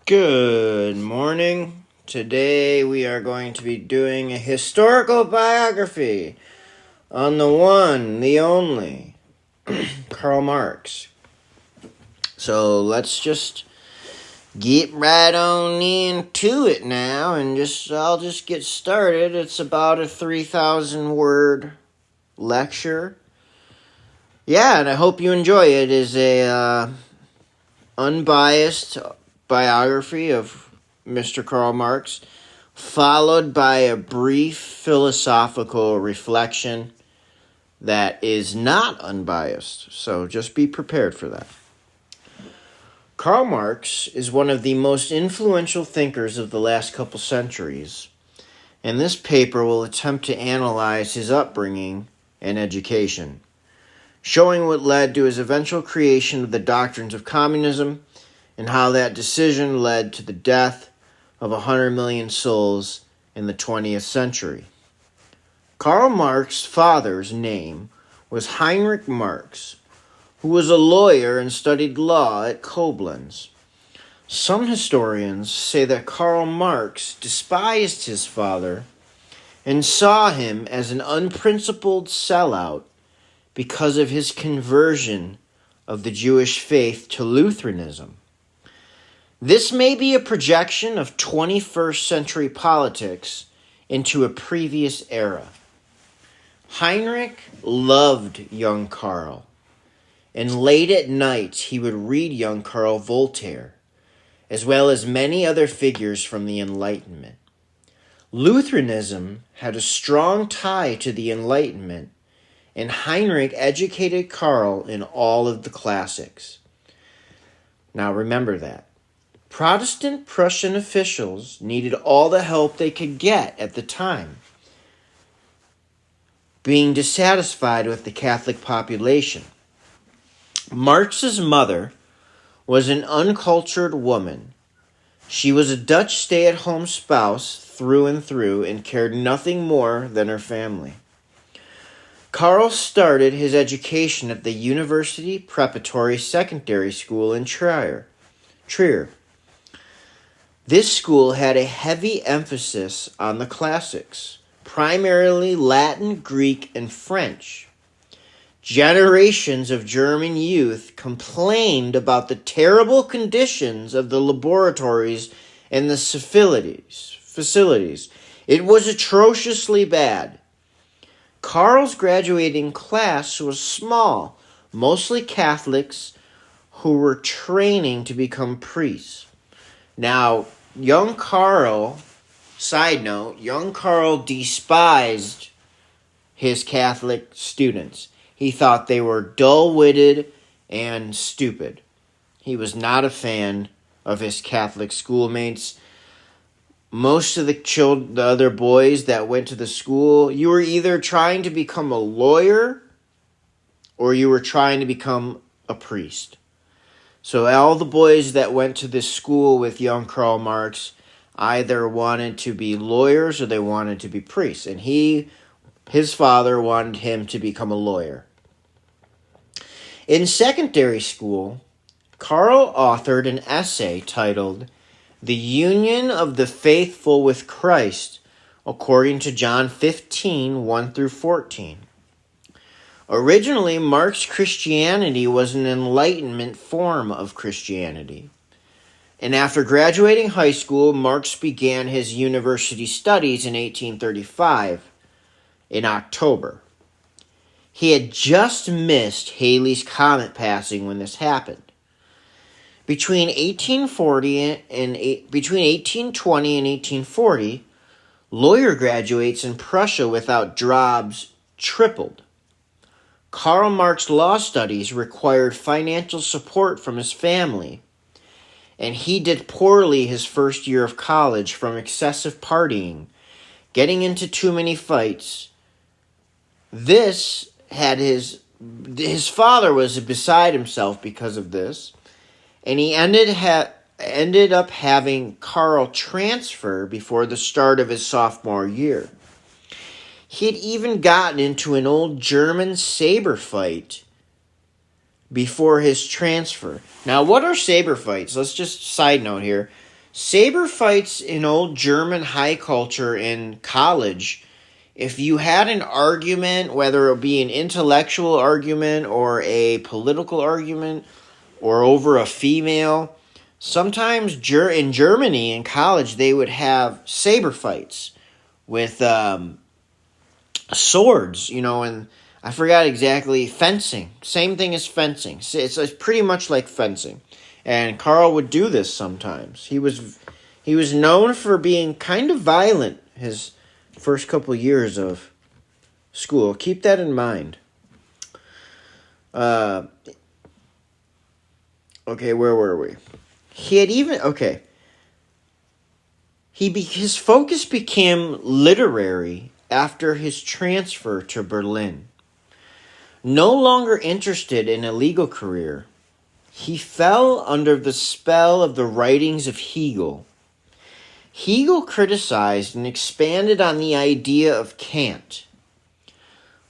Good morning. Today we are going to be doing a historical biography on the one, the only, Karl Marx. So let's just get right on into it now and I'll just get started. It's about a 3,000 word lecture. Yeah, and I hope you enjoy it. It is a unbiased biography of Mr. Karl Marx, followed by a brief philosophical reflection that is not unbiased. So just be prepared for that. Karl Marx is one of the most influential thinkers of the last couple centuries, and this paper will attempt to analyze his upbringing and education, showing what led to his eventual creation of the doctrines of communism and how that decision led to the death of 100 million souls in the 20th century. Karl Marx's father's name was Heinrich Marx, who was a lawyer and studied law at Koblenz. Some historians say that Karl Marx despised his father and saw him as an unprincipled sellout because of his conversion of the Jewish faith to Lutheranism. This may be a projection of 21st century politics into a previous era. Heinrich loved young Karl, and late at night he would read young Karl Voltaire, as well as many other figures from the Enlightenment. Lutheranism had a strong tie to the Enlightenment, and Heinrich educated Karl in all of the classics. Now remember that. Protestant Prussian officials needed all the help they could get at the time, being dissatisfied with the Catholic population. Marx's mother was an uncultured woman. She was a Dutch stay-at-home spouse through and through and cared nothing more than her family. Karl started his education at the University Preparatory Secondary School in Trier. This school had a heavy emphasis on the classics, primarily Latin, Greek, and French. Generations of German youth complained about the terrible conditions of the laboratories and the facilities. It was atrociously bad. Karl's graduating class was small, mostly Catholics who were training to become priests. Now, young Karl despised his Catholic students. He thought they were dull-witted and stupid. He was not a fan of his Catholic schoolmates. Most of the other boys that went to the school, you were either trying to become a lawyer or you were trying to become a priest. So all the boys that went to this school with young Karl Marx either wanted to be lawyers or they wanted to be priests. And his father wanted him to become a lawyer. In secondary school, Karl authored an essay titled "The Union of the Faithful with Christ," according to John 15, 1 through 14. Originally, Marx's Christianity was an Enlightenment form of Christianity. And after graduating high school, Marx began his university studies in 1835, in October. He had just missed Halley's Comet passing when this happened. Between 1820 and 1840, lawyer graduates in Prussia without jobs tripled. Karl Marx's law studies required financial support from his family, and he did poorly his first year of college from excessive partying, getting into too many fights. This had his father was beside himself because of this, and he ended up having Karl transfer before the start of his sophomore year. He had even gotten into an old German saber fight before his transfer. Now, what are saber fights? Let's just side note here. Saber fights in old German high culture in college, if you had an argument, whether it be an intellectual argument or a political argument or over a female, sometimes in Germany in college they would have saber fights with swords, and I forgot exactly, fencing. Same thing as fencing. It's pretty much like fencing. And Karl would do this sometimes. He was known for being kind of violent his first couple years of school. Keep that in mind. Okay, where were we? His focus became literary after his transfer to Berlin. No longer interested in a legal career, he fell under the spell of the writings of Hegel. Hegel criticized and expanded on the idea of Kant.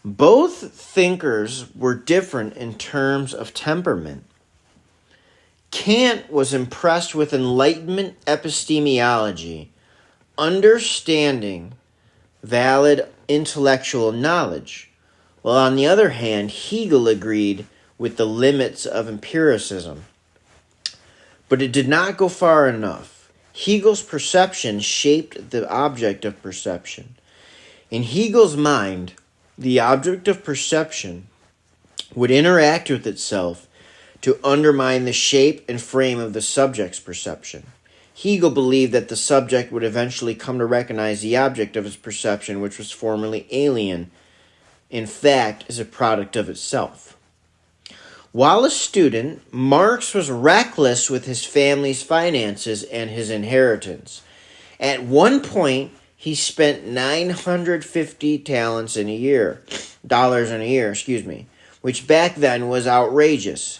Both thinkers were different in terms of temperament. Kant was impressed with Enlightenment epistemology, understanding valid intellectual knowledge, while on the other hand, Hegel agreed with the limits of empiricism. But it did not go far enough. Hegel's perception shaped the object of perception. In Hegel's mind, the object of perception would interact with itself to undermine the shape and frame of the subject's perception. Hegel believed that the subject would eventually come to recognize the object of his perception, which was formerly alien, in fact, is a product of itself. While a student, Marx was reckless with his family's finances and his inheritance. At one point, he spent 950 dollars in a year, which back then was outrageous,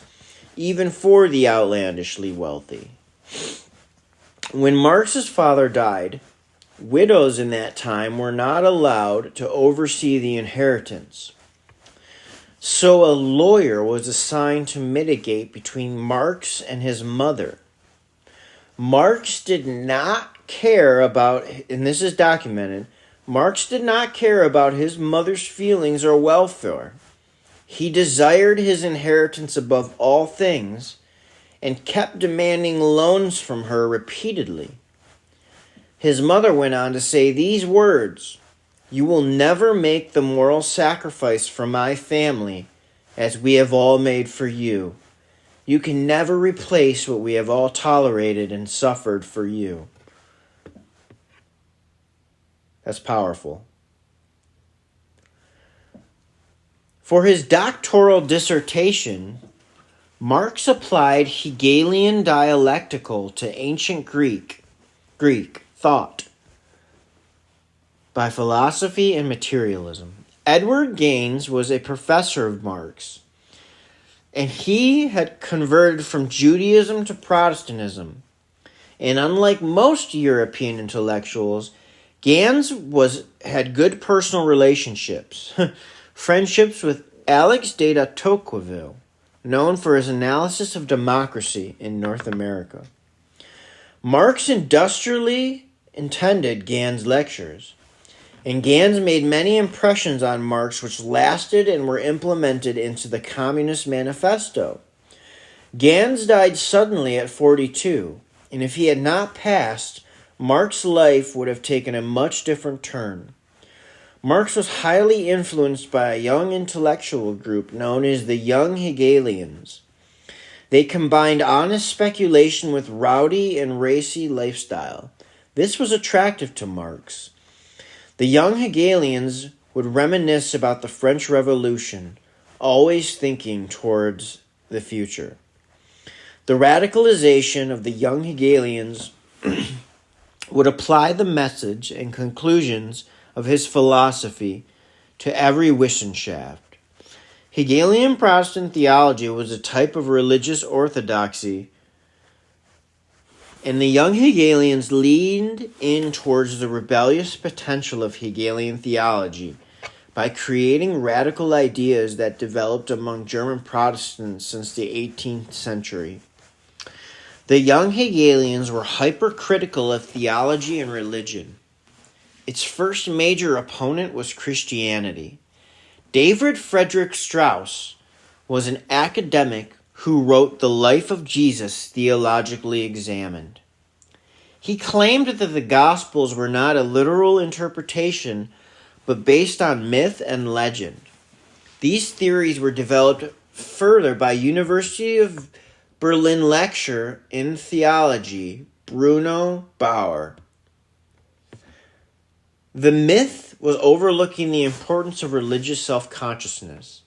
even for the outlandishly wealthy. When Marx's father died, widows in that time were not allowed to oversee the inheritance. So a lawyer was assigned to mitigate between Marx and his mother. Marx did not care about, and this is documented, Marx did not care about his mother's feelings or welfare. He desired his inheritance above all things and kept demanding loans from her repeatedly. His mother went on to say these words, "You will never make the moral sacrifice for my family as we have all made for you. You can never replace what we have all tolerated and suffered for you." That's powerful. For his doctoral dissertation, Marx applied Hegelian dialectical to ancient Greek thought by philosophy and materialism. Edward Gaines was a professor of Marx, and he had converted from Judaism to Protestantism. And unlike most European intellectuals, Gaines had good personal relationships, friendships with Alex de Tocqueville, known for his analysis of democracy in North America. Marx industrially attended Gaines' lectures, and Gaines made many impressions on Marx which lasted and were implemented into the Communist Manifesto. Gaines died suddenly at 42, and if he had not passed, Marx's life would have taken a much different turn. Marx was highly influenced by a young intellectual group known as the Young Hegelians. They combined honest speculation with rowdy and racy lifestyle. This was attractive to Marx. The Young Hegelians would reminisce about the French Revolution, always thinking towards the future. The radicalization of the Young Hegelians would apply the message and conclusions of his philosophy to every Wissenschaft. Hegelian Protestant theology was a type of religious orthodoxy, and the Young Hegelians leaned in towards the rebellious potential of Hegelian theology by creating radical ideas that developed among German Protestants since the 18th century. The young Hegelians were hypercritical of theology and religion. Its first major opponent was Christianity. David Fredrick Strauss was an academic who wrote The Life of Jesus Theologically Examined. He claimed that the Gospels were not a literal interpretation, but based on myth and legend. These theories were developed further by University of Berlin lecturer in theology Bruno Bauer. The myth was overlooking the importance of religious self-consciousness.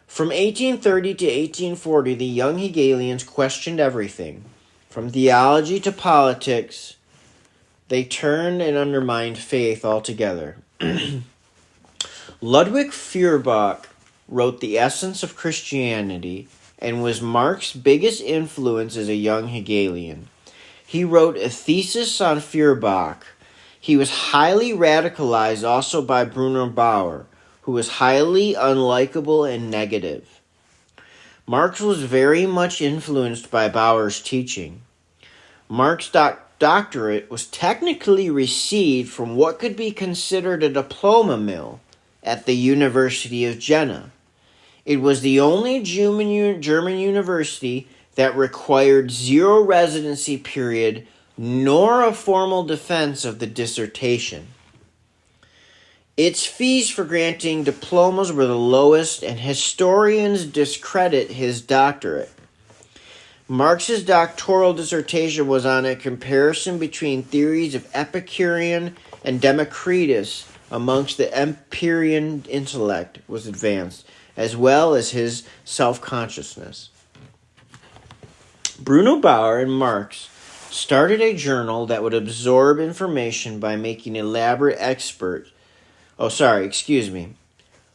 From 1830 to 1840, the young Hegelians questioned everything. From theology to politics, they turned and undermined faith altogether. Ludwig Feuerbach wrote The Essence of Christianity and was Marx's biggest influence as a young Hegelian. He wrote a thesis on Feuerbach. He was highly radicalized also by Bruno Bauer, who was highly unlikable and negative. Marx was very much influenced by Bauer's teaching. Marx's doctorate was technically received from what could be considered a diploma mill at the University of Jena. It was the only German university that required 0 residency period nor a formal defense of the dissertation. Its fees for granting diplomas were the lowest, and historians discredit his doctorate. Marx's doctoral dissertation was on a comparison between theories of Epicurean and Democritus amongst the Empyrean intellect was advanced, as well as his self-consciousness. Bruno Bauer and Marx started a journal that would absorb information by making elaborate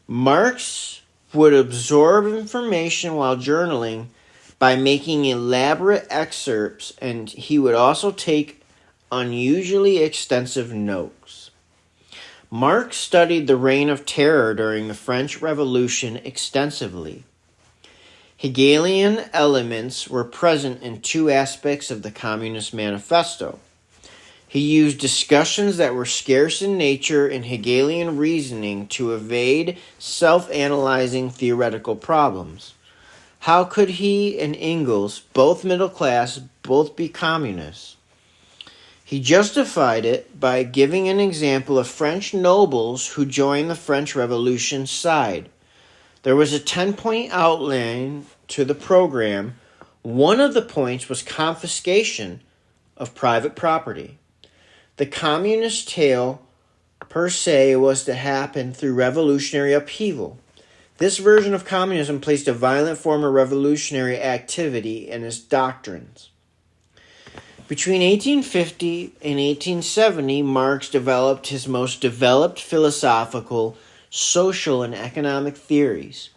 Marx would absorb information while journaling by making elaborate excerpts, and he would also take unusually extensive notes. Marx studied the Reign of Terror during the French Revolution extensively. Hegelian elements were present in 2 aspects of the Communist Manifesto. He used discussions that were scarce in nature in Hegelian reasoning to evade self-analyzing theoretical problems. How could he and Engel, both middle class, both be communists? He justified it by giving an example of French nobles who joined the French Revolution's side. There was a 10-point outline to the program. One of the points was confiscation of private property. The communist tale, per se, was to happen through revolutionary upheaval. This version of communism placed a violent form of revolutionary activity in its doctrines. Between 1850 and 1870, Marx developed his most developed philosophical, social, and economic theories.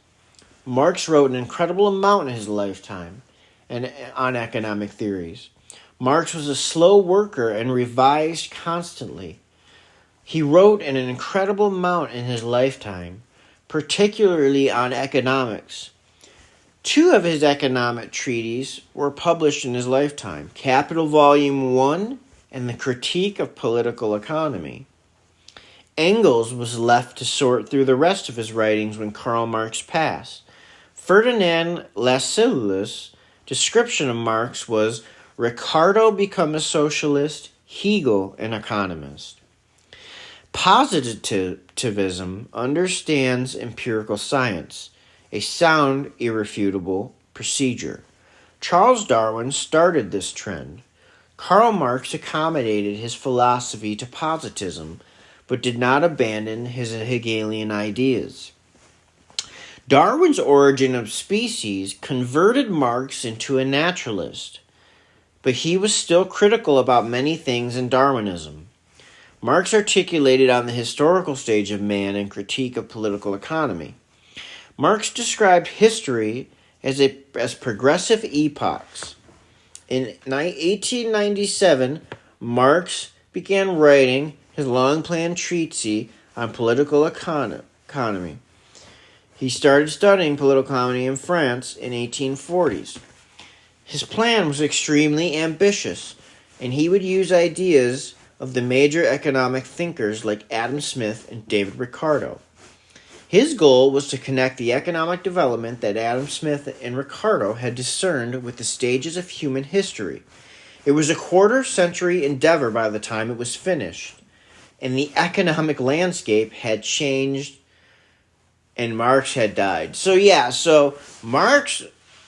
Marx wrote an incredible amount in his lifetime on economic theories. Marx was a slow worker and revised constantly. He wrote an incredible amount in his lifetime, particularly on economics. 2 of his economic treatises were published in his lifetime, Capital Volume 1 and The Critique of Political Economy. Engels was left to sort through the rest of his writings when Karl Marx passed. Ferdinand Lascelles' description of Marx was Ricardo become a socialist, Hegel an economist. Positivism understands empirical science, a sound, irrefutable procedure. Charles Darwin started this trend. Karl Marx accommodated his philosophy to positivism, but did not abandon his Hegelian ideas. Darwin's Origin of Species converted Marx into a naturalist, but he was still critical about many things in Darwinism. Marx articulated on the historical stage of man and critique of political economy. Marx described history as progressive epochs. In 1897, Marx began writing his long-planned treatise on political economy. He started studying political economy in France in 1840s. His plan was extremely ambitious, and he would use ideas of the major economic thinkers like Adam Smith and David Ricardo. His goal was to connect the economic development that Adam Smith and Ricardo had discerned with the stages of human history. It was a quarter-century endeavor by the time it was finished, and the economic landscape had changed, and Marx had died. So Marx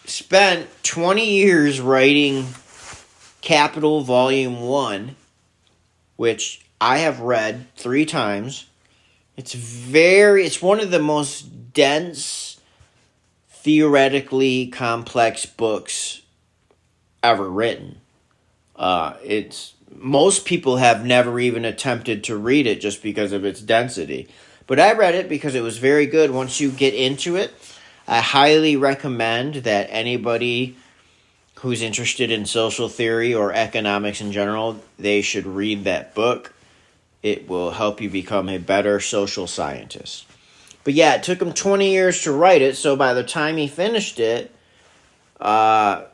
spent 20 years writing Capital Volume 1, which I have read 3 times. It's one of the most dense, theoretically complex books ever written. Most people have never even attempted to read it just because of its density. But I read it because it was very good. Once you get into it, I highly recommend that anybody who's interested in social theory or economics in general, they should read that book. It will help you become a better social scientist. But yeah, it took him 20 years to write it, so by the time he finished it, the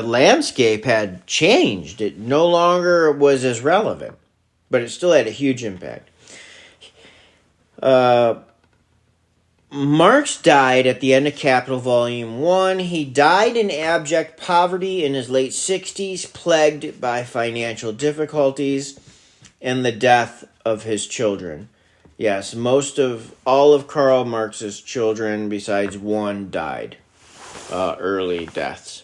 landscape had changed. It no longer was as relevant, but it still had a huge impact. Marx died at the end of Capital Volume 1. He died in abject poverty in his late 60s, plagued by financial difficulties and the death of his children. Yes, all of Karl Marx's children, besides one, died. Early deaths.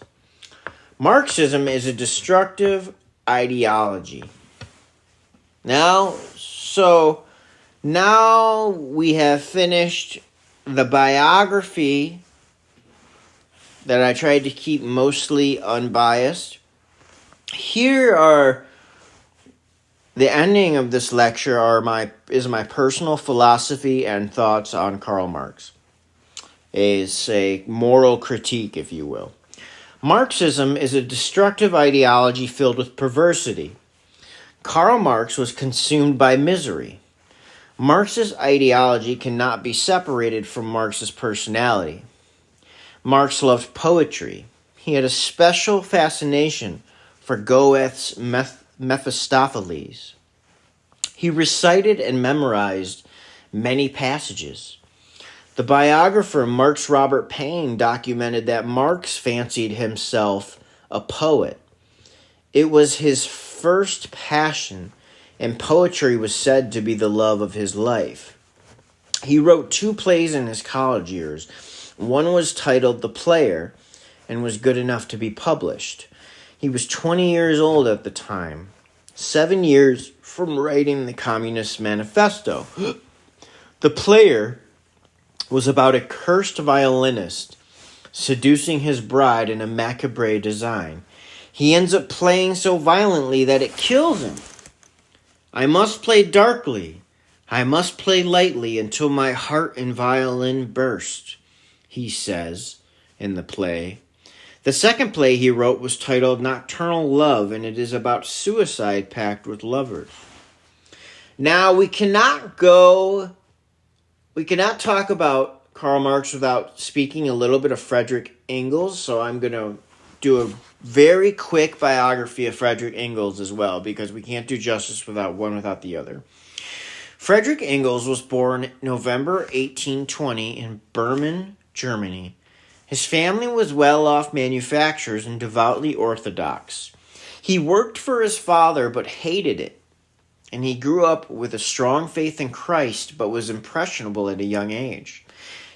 Marxism is a destructive ideology. Now we have finished the biography that I tried to keep mostly unbiased. Here are the ending of this lecture is my personal philosophy and thoughts on Karl Marx. Is a moral critique, if you will. Marxism is a destructive ideology filled with perversity. Karl Marx was consumed by misery. Marx's ideology cannot be separated from Marx's personality. Marx loved poetry. He had a special fascination for Goethe's Mephistopheles. He recited and memorized many passages. The biographer Marx Robert Payne documented that Marx fancied himself a poet. It was his first passion, and poetry was said to be the love of his life. He wrote 2 plays in his college years. One was titled The Player and was good enough to be published. He was 20 years old at the time, 7 years from writing the Communist Manifesto. The Player was about a cursed violinist seducing his bride in a macabre design. He ends up playing so violently that it kills him. I must play darkly. I must play lightly until my heart and violin burst, he says in the play. The second play he wrote was titled Nocturnal Love, and it is about suicide pact with lovers. Now, we cannot talk about Karl Marx without speaking a little bit of Fredrick Engels, so I'm going to do a very quick biography of Fredrick Engels as well, because we can't do justice without one without the other. Fredrick Engels was born November 1820 in Bremen, Germany. His family was well-off manufacturers and devoutly Orthodox. He worked for his father but hated it, and he grew up with a strong faith in Christ but was impressionable at a young age.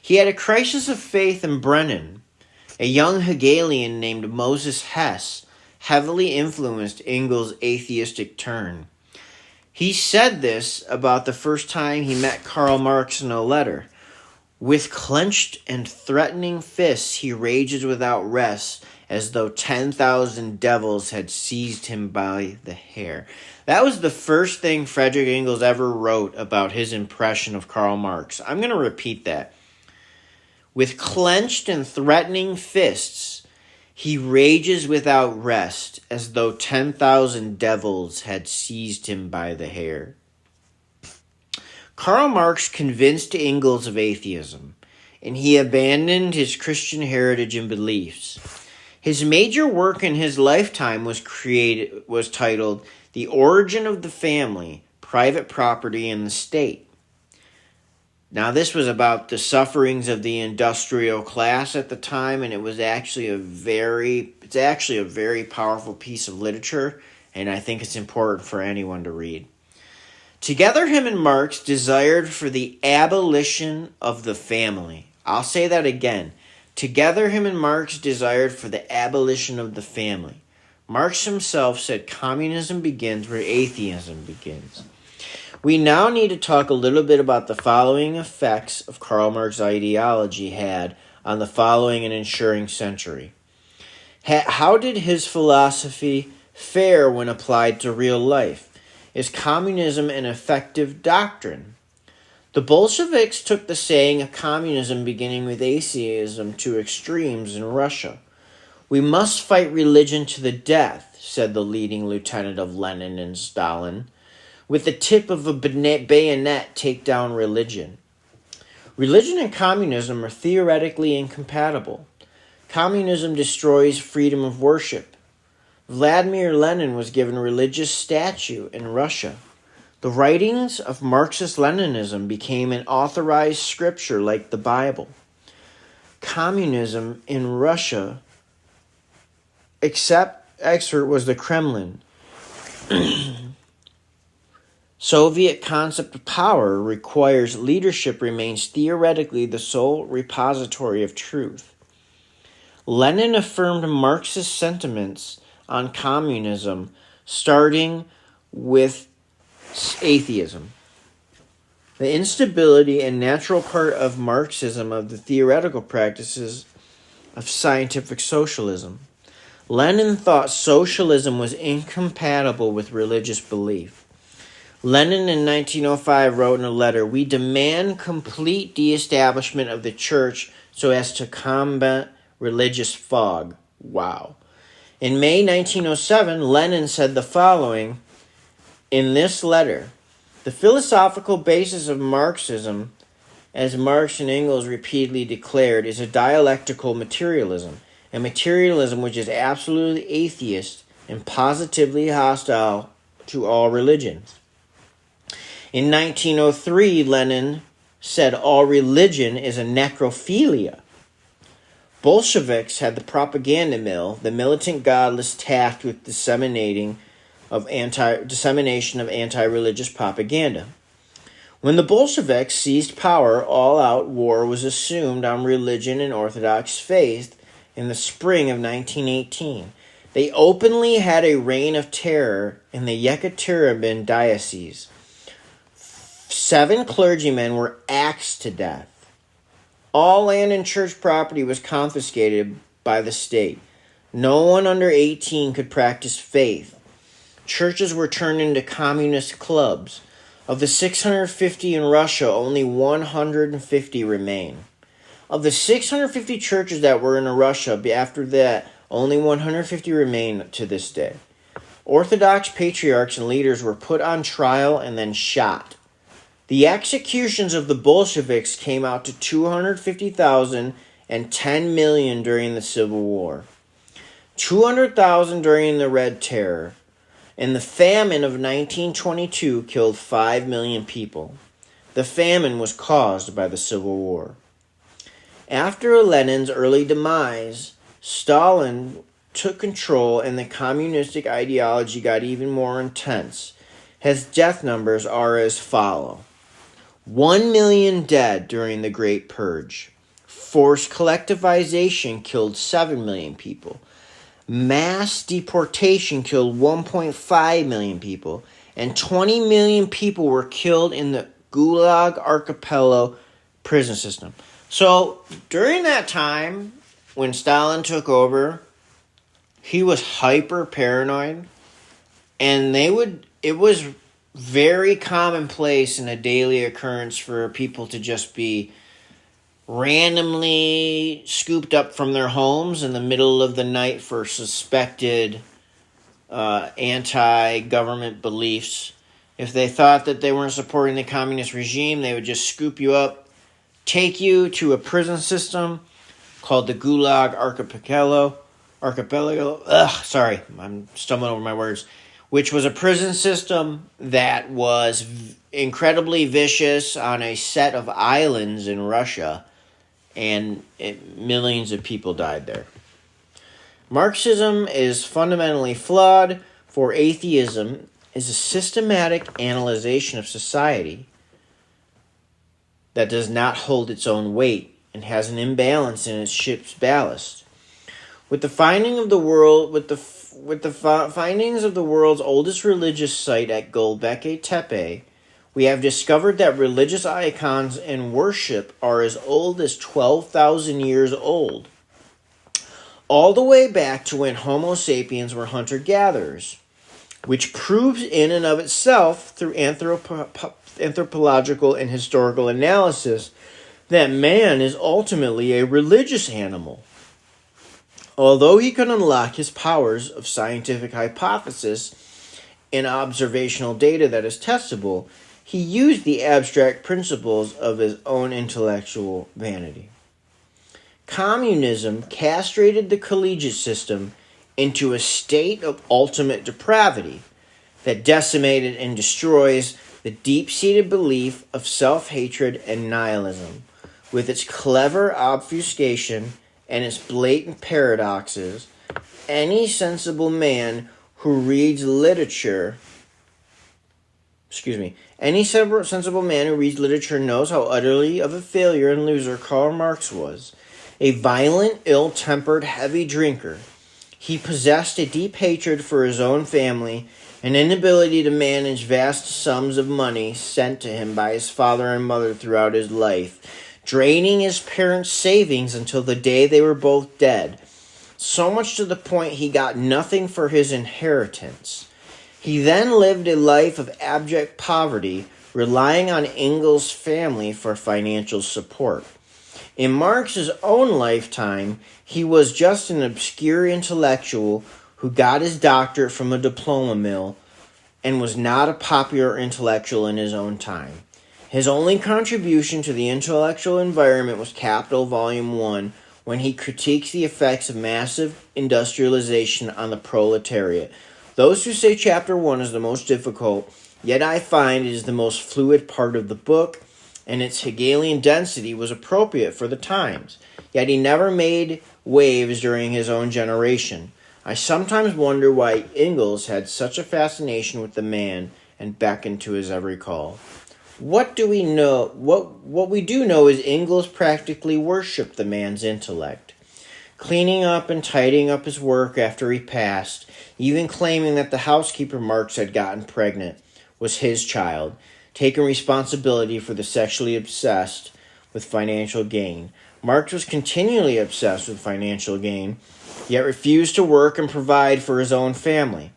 He had a crisis of faith in Brennan. A young Hegelian named Moses Hess heavily influenced Engels' atheistic turn. He said this about the first time he met Karl Marx in a letter. With clenched and threatening fists, he rages without rest, as though 10,000 devils had seized him by the hair. That was the first thing Fredrick Engels ever wrote about his impression of Karl Marx. I'm going to repeat that. With clenched and threatening fists, he rages without rest, as though 10,000 devils had seized him by the hair. Karl Marx convinced Engels of atheism, and he abandoned his Christian heritage and beliefs. His major work in his lifetime was titled The Origin of the Family, Private Property, and the State. Now, this was about the sufferings of the industrial class at the time, and it was actually a very powerful piece of literature, and I think it's important for anyone to read. Together, him and Marx desired for the abolition of the family. I'll say that again. Together, him and Marx desired for the abolition of the family. Marx himself said communism begins where atheism begins. We now need to talk a little bit about the following effects of Karl Marx's ideology had on the following and ensuing century. How did his philosophy fare when applied to real life? Is communism an effective doctrine? The Bolsheviks took the saying of communism beginning with atheism to extremes in Russia. We must fight religion to the death, said the leading lieutenant of Lenin and Stalin. With the tip of a bayonet, take down religion. Religion and communism are theoretically incompatible. Communism destroys freedom of worship. Vladimir Lenin was given a religious statue in Russia. The writings of Marxist-Leninism became an authorized scripture like the Bible. Communism in Russia, expert was the Kremlin. Soviet concept of power requires leadership remains theoretically the sole repository of truth. Lenin affirmed Marxist sentiments on communism, starting with atheism. The instability and natural part of Marxism of the theoretical practices of scientific socialism. Lenin thought socialism was incompatible with religious belief. Lenin in 1905 wrote in a letter, "We demand complete de-establishment of the church so as to combat religious fog." Wow. In May 1907, Lenin said the following in this letter: "The philosophical basis of Marxism, as Marx and Engels repeatedly declared, is a dialectical materialism, a materialism which is absolutely atheist and positively hostile to all religions." In 1903, Lenin said all religion is a necrophilia. Bolsheviks had the propaganda mill, the militant godless tasked with dissemination of anti-religious propaganda. When the Bolsheviks seized power, all-out war was assumed on religion and Orthodox faith in the spring of 1918. They openly had a reign of terror in the Yekaterinburg diocese. 7 clergymen were axed to death. All land and church property was confiscated by the state. No one under 18 could practice faith. Churches were turned into communist clubs. Of the 650 in Russia, only 150 remain. Of the 650 churches that were in Russia after that, only 150 remain to this day. Orthodox patriarchs and leaders were put on trial and then shot. The executions of the Bolsheviks came out to 250,000 and 10 million during the Civil War, 200,000 during the Red Terror, and the famine of 1922 killed 5 million people. The famine was caused by the Civil War. After Lenin's early demise, Stalin took control and the communistic ideology got even more intense. His death numbers are as follow. 1 million dead during the Great Purge. Forced collectivization killed 7 million people. Mass deportation killed 1.5 million people. And 20 million people were killed in the Gulag Archipelago prison system. So, during that time, when Stalin took over, he was hyper paranoid. And it was very commonplace and a daily occurrence for people to just be randomly scooped up from their homes in the middle of the night for suspected anti-government beliefs. If they thought that they weren't supporting the communist regime, they would just scoop you up, take you to a prison system called the Gulag Archipelago, archipelago. Sorry, I'm stumbling over my words. Which was a prison system that was incredibly vicious on a set of islands in Russia, and millions of people died there. Marxism is fundamentally flawed, for atheism is a systematic analyzation of society that does not hold its own weight and has an imbalance in its ship's ballast. With the findings of the world's oldest religious site at Göbekli Tepe, we have discovered that religious icons and worship are as old as 12,000 years old, all the way back to when Homo sapiens were hunter-gatherers, which proves in and of itself through anthropological and historical analysis that man is ultimately a religious animal. Although he could unlock his powers of scientific hypothesis and observational data that is testable, he used the abstract principles of his own intellectual vanity. Communism castrated the collegiate system into a state of ultimate depravity that decimated and destroys the deep-seated belief of self-hatred and nihilism, with its clever obfuscation and its blatant paradoxes. Any sensible man who reads literature knows how utterly of a failure and loser Karl Marx was. A violent, ill-tempered, heavy drinker, he possessed a deep hatred for his own family, an inability to manage vast sums of money sent to him by his father and mother throughout his life, draining his parents' savings until the day they were both dead, so much to the point he got nothing for his inheritance. He then lived a life of abject poverty, relying on Engel's family for financial support. In Marx's own lifetime, he was just an obscure intellectual who got his doctorate from a diploma mill and was not a popular intellectual in his own time. His only contribution to the intellectual environment was Capital Volume 1, when he critiques the effects of massive industrialization on the proletariat. Those who say Chapter 1 is the most difficult, yet I find it is the most fluid part of the book, and its Hegelian density was appropriate for the times. Yet he never made waves during his own generation. I sometimes wonder why Engels had such a fascination with the man and beckoned to his every call. What do we know? What we do know is Engels practically worshipped the man's intellect, cleaning up and tidying up his work after he passed, even claiming that the housekeeper Marx had gotten pregnant was his child, taking responsibility for the sexually obsessed with financial gain. Marx was continually obsessed with financial gain, yet refused to work and provide for his own family.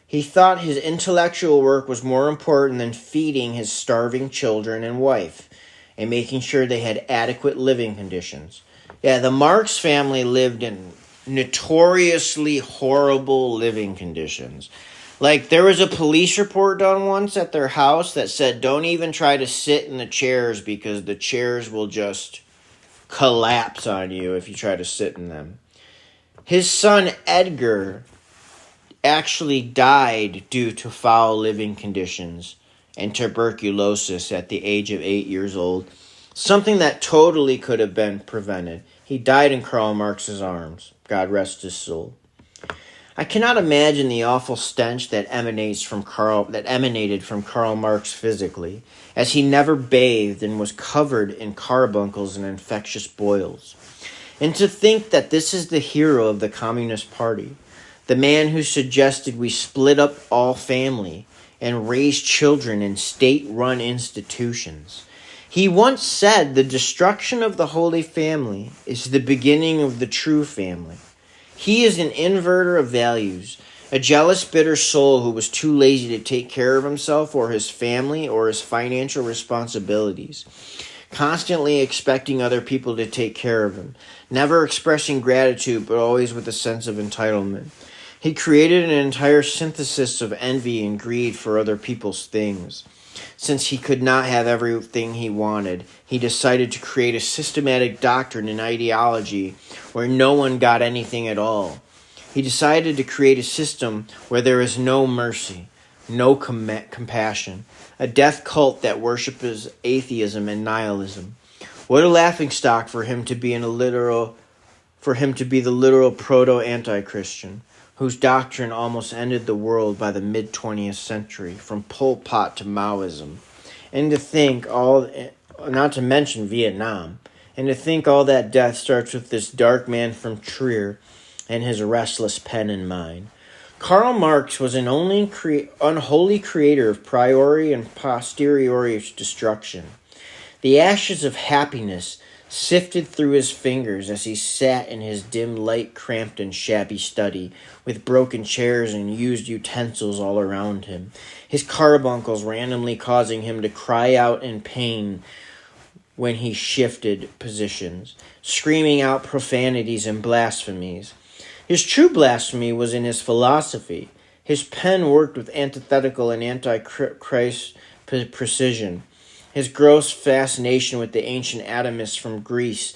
He thought his intellectual work was more important than feeding his starving children and wife, and making sure they had adequate living conditions. Yeah, the Marx family lived in notoriously horrible living conditions. Like, there was a police report done once at their house that said, don't even try to sit in the chairs because the chairs will just collapse on you if you try to sit in them. His son, Edgar, actually died due to foul living conditions and tuberculosis at the age of 8 years old, something that totally could have been prevented. He died in Karl Marx's arms. God rest his soul. I cannot imagine the awful stench that emanated from Karl Marx physically, as he never bathed and was covered in carbuncles and infectious boils. And to think that this is the hero of the Communist Party, the man who suggested we split up all family and raise children in state-run institutions. He once said the destruction of the Holy Family is the beginning of the true family. He is an inverter of values, a jealous, bitter soul who was too lazy to take care of himself or his family or his financial responsibilities, constantly expecting other people to take care of him, never expressing gratitude but always with a sense of entitlement. He created an entire synthesis of envy and greed for other people's things. Since he could not have everything he wanted, he decided to create a systematic doctrine and ideology where no one got anything at all. He decided to create a system where there is no mercy, no compassion, a death cult that worships atheism and nihilism. What a laughingstock for him to be the literal proto-anti-Christian, whose doctrine almost ended the world by the mid-20th century, from Pol Pot to Maoism. And to think not to mention Vietnam, and to think all that death starts with this dark man from Trier and his restless pen in mind. Karl Marx was an unholy creator of priori and posteriori destruction. The ashes of happiness sifted through his fingers as he sat in his dim light, cramped and shabby study, with broken chairs and used utensils all around him, his carbuncles randomly causing him to cry out in pain when he shifted positions, screaming out profanities and blasphemies. His true blasphemy was in his philosophy. His pen worked with antithetical and antichrist precision. His gross fascination with the ancient atomists from Greece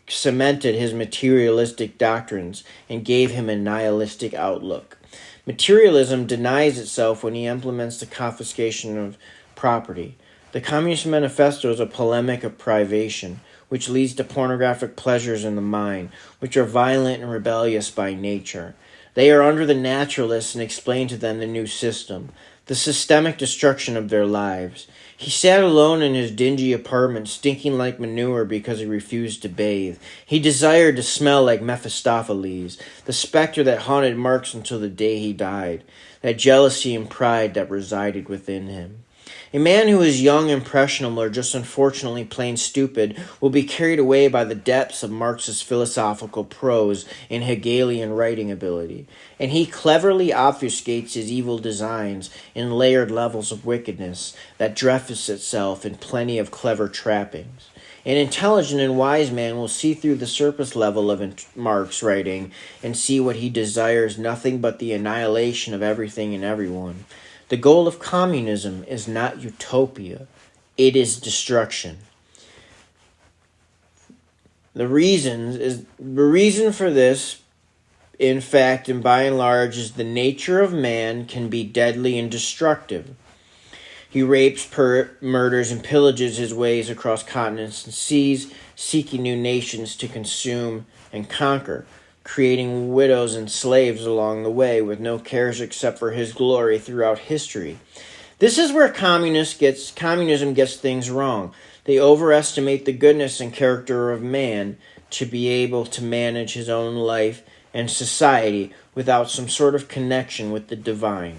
cemented his materialistic doctrines and gave him a nihilistic outlook. Materialism denies itself when he implements the confiscation of property. The Communist Manifesto is a polemic of privation, which leads to pornographic pleasures in the mind, which are violent and rebellious by nature. They are under the naturalists and explain to them the new system, the systemic destruction of their lives. He sat alone in his dingy apartment, stinking like manure because he refused to bathe. He desired to smell like Mephistopheles, the specter that haunted Marx until the day he died, that jealousy and pride that resided within him. A man who is young, impressionable, or just unfortunately plain stupid will be carried away by the depths of Marx's philosophical prose and Hegelian writing ability, and he cleverly obfuscates his evil designs in layered levels of wickedness that dress itself in plenty of clever trappings. An intelligent and wise man will see through the surface level of Marx writing and see what he desires nothing but the annihilation of everything and everyone. The goal of communism is not utopia, it is destruction. The reason for this, in fact, and by and large, is the nature of man can be deadly and destructive. He rapes, murders, and pillages his ways across continents and seas, seeking new nations to consume and conquer, creating widows and slaves along the way with no cares except for his glory throughout history. This is where communism gets things wrong. They overestimate the goodness and character of man to be able to manage his own life and society without some sort of connection with the divine.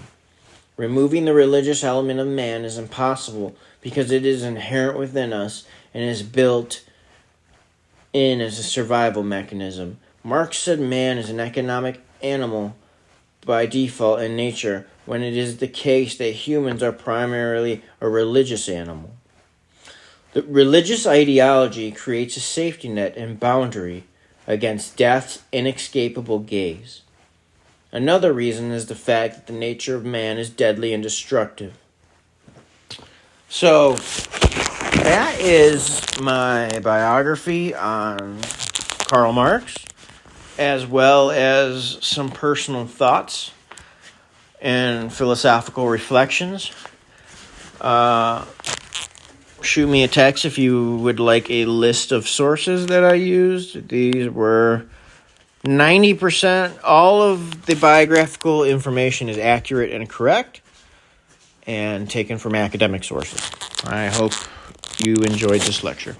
Removing the religious element of man is impossible because it is inherent within us and is built in as a survival mechanism. Marx said man is an economic animal by default in nature, when it is the case that humans are primarily a religious animal. The religious ideology creates a safety net and boundary against death's inescapable gaze. Another reason is the fact that the nature of man is deadly and destructive. So, that is my biography on Karl Marx, as well as some personal thoughts and philosophical reflections. Shoot me a text if you would like a list of sources that I used. These were 90%. All of the biographical information is accurate and correct and taken from academic sources. I hope you enjoyed this lecture.